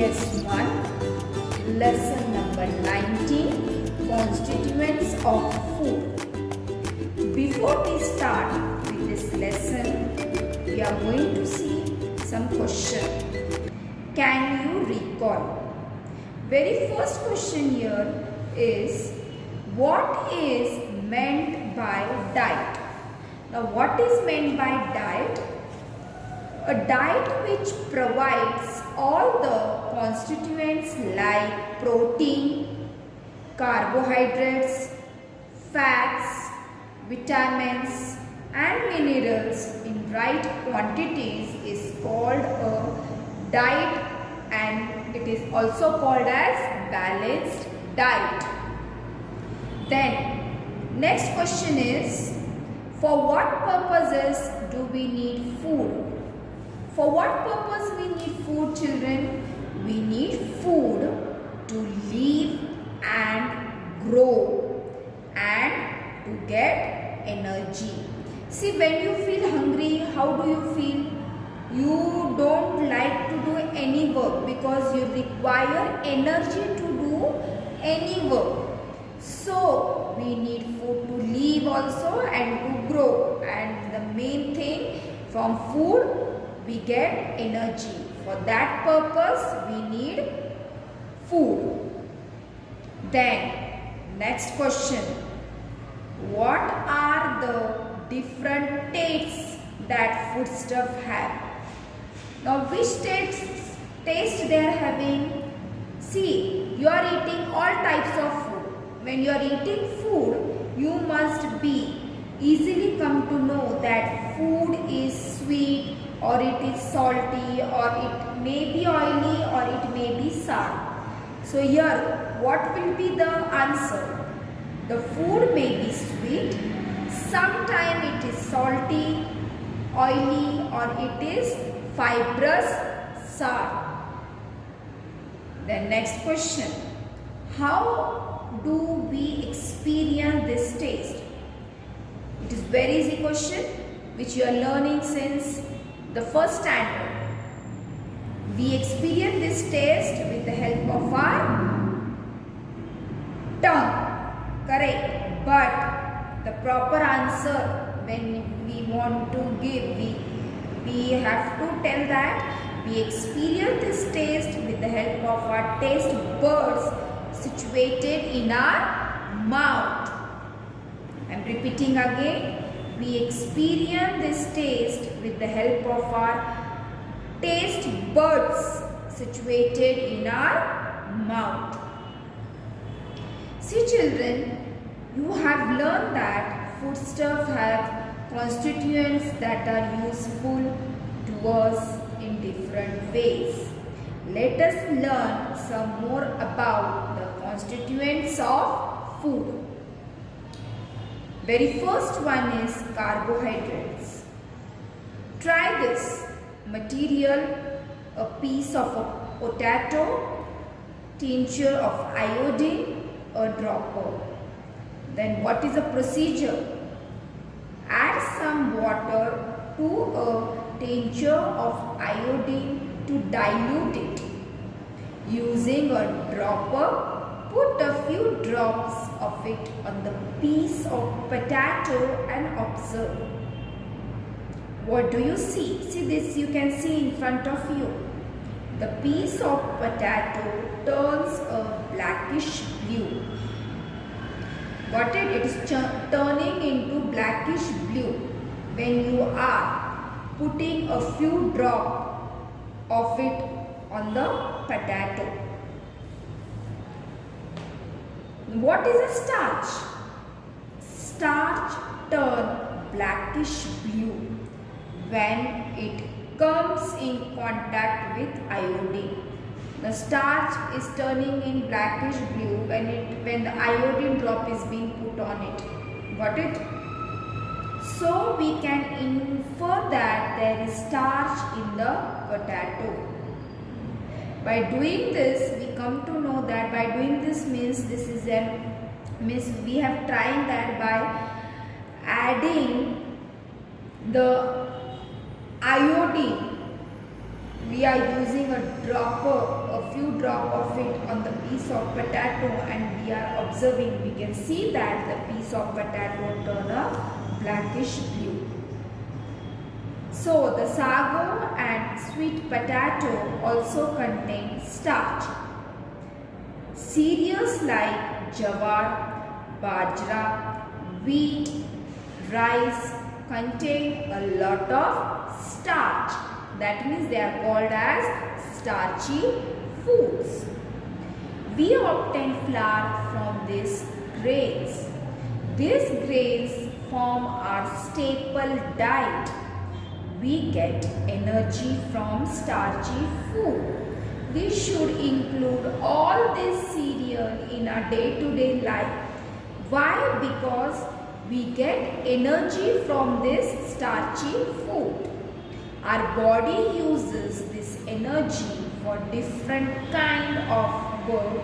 PS1, lesson number 19, constituents of food. Before we start with this lesson, we are going to see some questions. Can you recall? Very first question here is, what is meant by diet? Now, what is meant by diet? A diet which provides all the constituents like protein, carbohydrates, fats, vitamins and minerals in right quantities is called a diet, and it is also called as balanced diet. Then next question is, for what purposes do we need food? For what purpose we need food, children? We need food to live and grow and to get energy. See, when you feel hungry, how do you feel? You don't like to do any work because you require energy to do any work. So, we need food to live also and to grow, and the main thing, from food we get energy. For that purpose we need food. Then next question, what are the different tastes that foodstuff have? Now, which taste they are having? See, you are eating all types of food. When you are eating food, you must be easily come to know that food is sweet, or it is salty, or it may be oily, or it may be sour. So here, what will be the answer? The food may be sweet, sometimes it is salty, oily, or it is fibrous, sour. Then next question, how do we experience this taste? It is very easy question which you are learning since the first standard. We experience this taste with the help of our tongue, correct? But the proper answer when we want to give, we have to tell that we experience this taste with the help of our taste buds situated in our mouth. I am repeating again. We experience this taste with the help of our taste buds situated in our mouth. See, children, you have learned that foodstuff have constituents that are useful to us in different ways. Let us learn some more about the constituents of food. Very first one is carbohydrates. Try this material, a piece of a potato, tincture of iodine, a dropper. Then what is the procedure? Add some water to a tincture of iodine to dilute it. Using a dropper, put a few drops of it on the piece of potato and observe. What do you see? See this, you can see in front of you. The piece of potato turns a blackish blue. Got it? It is turning into blackish blue when you are putting a few drops of it on the potato. What is a starch? Starch turns blackish blue when it comes in contact with iodine. The starch is turning in blackish blue when the iodine drop is being put on it. Got it? So we can infer that there is starch in the potato. By doing this, we come to know that by doing this means we have tried that by adding the iodine we are using a few drop of it on the piece of potato, and we are observing, we can see that the piece of potato turn a blackish blue. So the sago and sweet potato also contain starch. Cereals like jawar, bajra, wheat, rice contain a lot of starch. That means they are called as starchy foods. We obtain flour from these grains. These grains form our staple diet. We get energy from starchy food. We should include all this cereal in our day-to-day life. Why? Because we get energy from this starchy food. Our body uses this energy for different kind of work.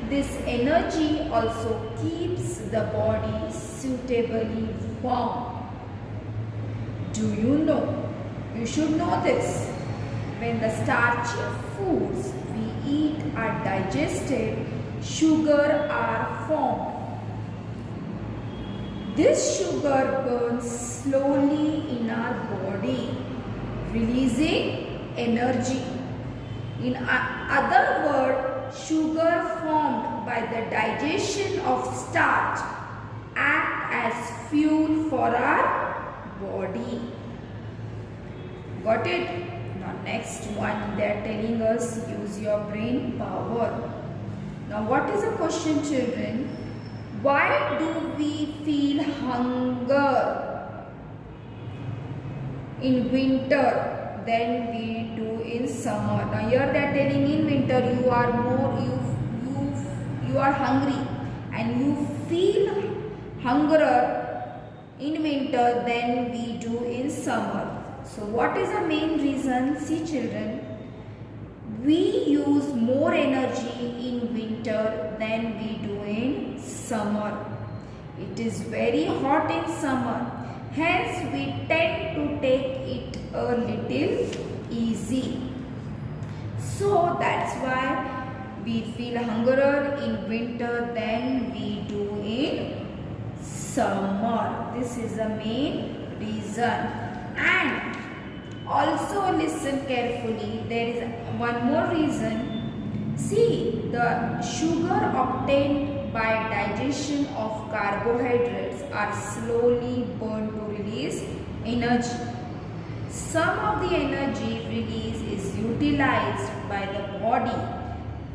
This energy also keeps the body suitably warm. Do you know? You should know this. When the starchy foods we eat are digested, sugar are formed. This sugar burns slowly in our body, releasing energy. In other words, sugar formed by the digestion of starch act as fuel for our body. Got it? Now next one, they are telling us use your brain power. Now what is the question, children? Why do we feel hunger in winter than we do in summer? Now here they are telling in winter you are hungry and you feel hunger in winter than we do in summer. So what is the main reason? See children, we use more energy in winter than we do in summer. It is very hot in summer, hence we tend to take it a little easy. So that's why we feel hunger in winter than we do in summer. This is the main reason. And also listen carefully, there is one more reason. See, the sugar obtained by digestion of carbohydrates are slowly burned to release energy. Some of the energy released is utilized by the body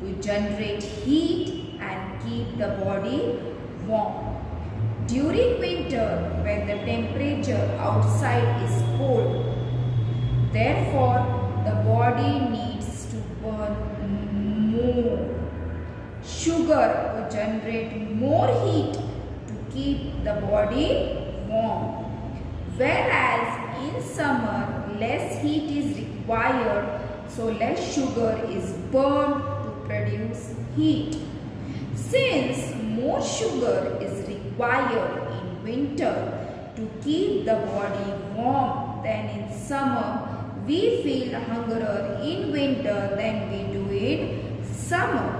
to generate heat and keep the body warm. During winter, when the temperature outside is cold, therefore the body needs to burn more sugar to generate more heat to keep the body warm. Whereas in summer, less heat is required, so less sugar is burned to produce heat. Since more sugar is required in winter to keep the body warm than in summer, we feel hunger in winter than we do in summer.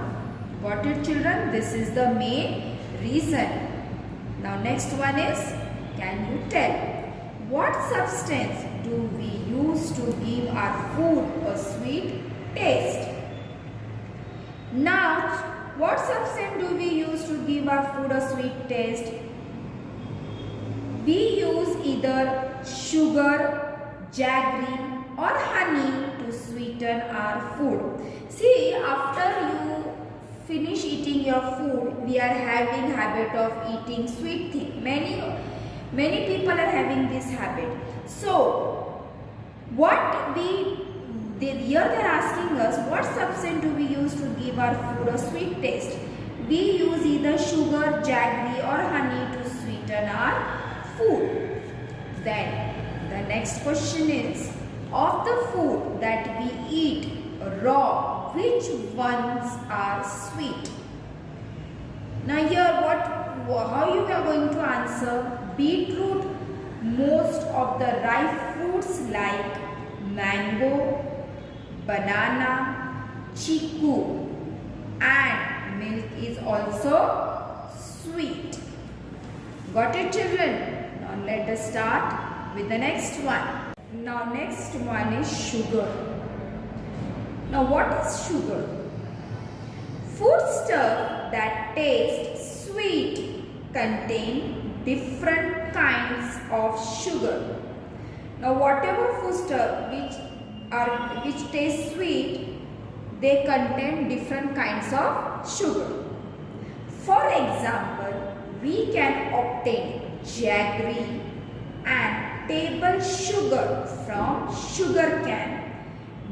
Got it, children? This is the main reason. Now next one is, can you tell what substance do we use to give our food a sweet taste? Now, what substance do we use to give our food a sweet taste? We use either sugar, jaggery or honey to sweeten our food. See, after you finish eating your food, we are having habit of eating sweet thing. Many people are having this habit. So, here they are asking us, what substance do we use to give our food a sweet taste? We use either sugar, jaggery or honey to sweeten our food. Then, the next question is, of the food that we eat raw, which ones are sweet? Now here how you are going to answer? Beetroot, most of the ripe fruits like mango, banana, chiku, and milk is also sweet. Got it, children? Now let us start with the next one. Now next one is sugar. Now what is sugar? Foodstuff that taste sweet contain different kinds of sugar. Now whatever foodstuff which taste sweet, they contain different kinds of sugar. For example, we can obtain jaggery and table sugar from sugar cane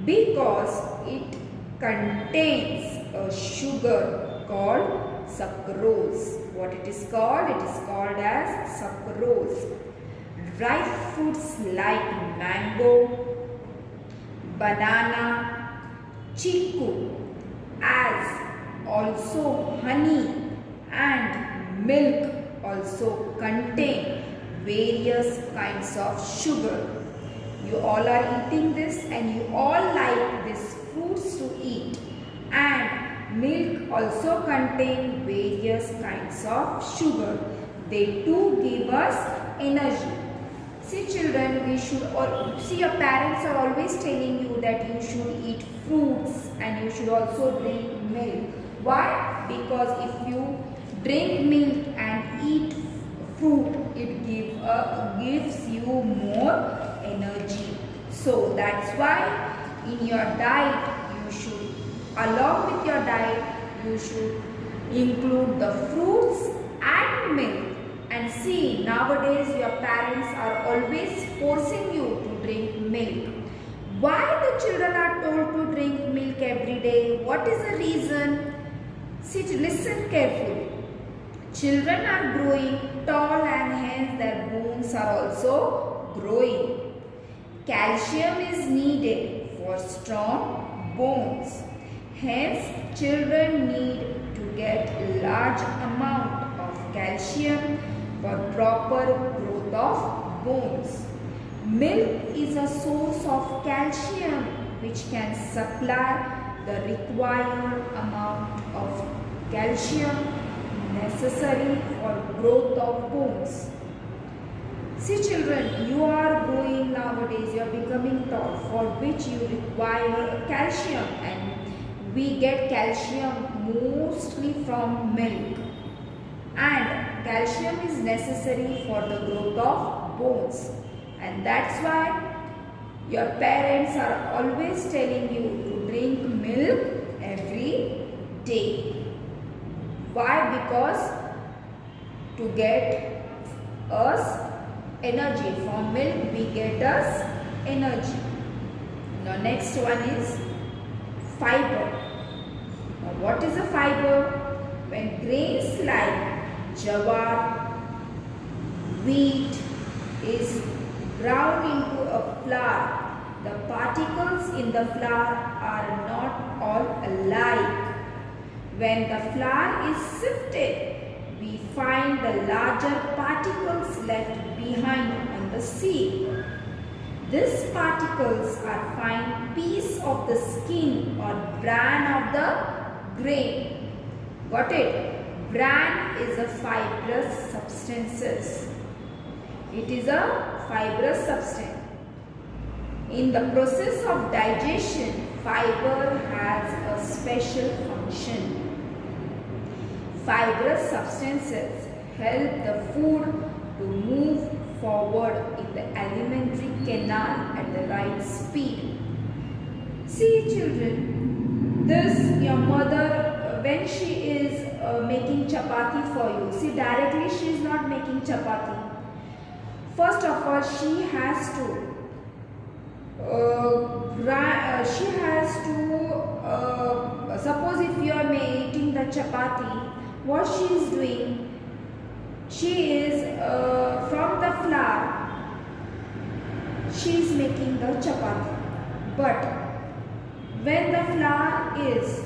because it contains a sugar called sucrose. What it is called? It is called as sucrose. Dry fruits like mango, banana, chiku, as also honey and milk also contain various kinds of sugar. You all are eating this and you all like these fruits to eat, and milk also contain various kinds of sugar. They too give us energy. See children, we should see your parents are always telling you that you should eat fruits and you should also drink milk. Why? Because if you drink milk and eat fruit, it gives you more energy. So that's why in your diet you should, along with your diet, you should include the fruits and milk. And see, nowadays your parents are always forcing you to drink milk. Why the children are told to drink milk every day? What is the reason? See, listen carefully. Children are growing tall and hence their bones are also growing. Calcium is needed for strong bones. Hence, children need to get large amount of calcium for proper growth of bones. Milk is a source of calcium which can supply the required amount of calcium necessary for growth of bones. See children, you are growing nowadays, you are becoming tall, for which you require calcium, and we get calcium mostly from milk. And calcium is necessary for the growth of bones, and that's why your parents are always telling you to drink milk every day. Why? Because to get us energy. From milk we get us energy. Now next one is fiber. Now what is a fiber? When grains like jawar, wheat is ground into a flour, the particles in the flour are not all alike. When the flour is sifted, we find the larger particles left behind on the seed. These particles are fine piece of the skin or bran of the grain. Got it? Bran is a fibrous substances. It is a fibrous substance. In the process of digestion, fiber has a special function. Fibrous substances help the food to move forward in the alimentary canal at the right speed. See children, this your mother, when she is making chapati for you, see directly she is not making chapati. First of all, she has to suppose if you are eating the chapati, what she is doing, she is from the flour, she is making the chapati. But when the flour is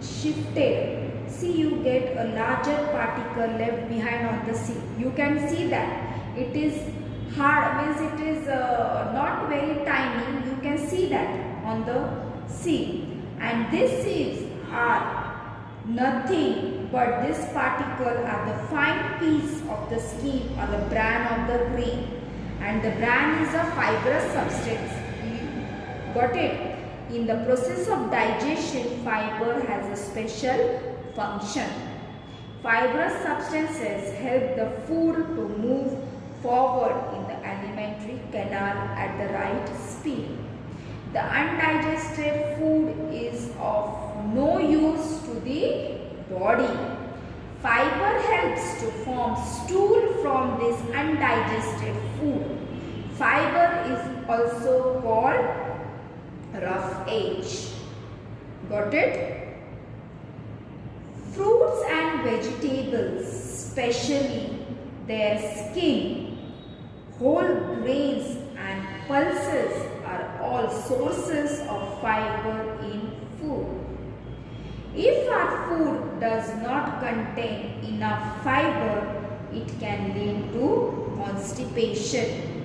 shifted, see you get a larger particle left behind on the seed. You can see that it is hard, means it is not very tiny. You can see that on the sieve. And these sieves are nothing but this particle are the fine piece of the skin or the bran of the grain. And the bran is a fibrous substance. You got it? In the process of digestion, fiber has a special function. Fibrous substances help the food to move forward in the alimentary canal at the right speed. The undigested food is of no use to the body. Fiber helps to form stool from this undigested food. Fiber is also called roughage. Got it? Fruits and vegetables, especially their skin, whole grains and pulses are all sources of fiber in food. If our food does not contain enough fiber, it can lead to constipation.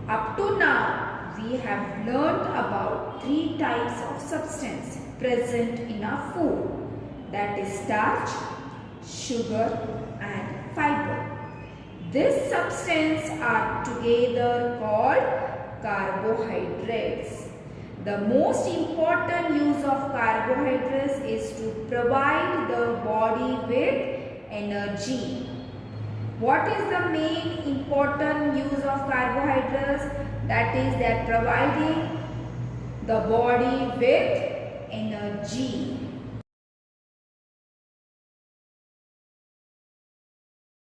Up to now, we have learned about 3 types of substance present in our food, that is starch, sugar and fiber. These substances are together called carbohydrates. The most important use of carbohydrates is to provide the body with energy. What is the main important use of carbohydrates? That is, they are providing the body with energy.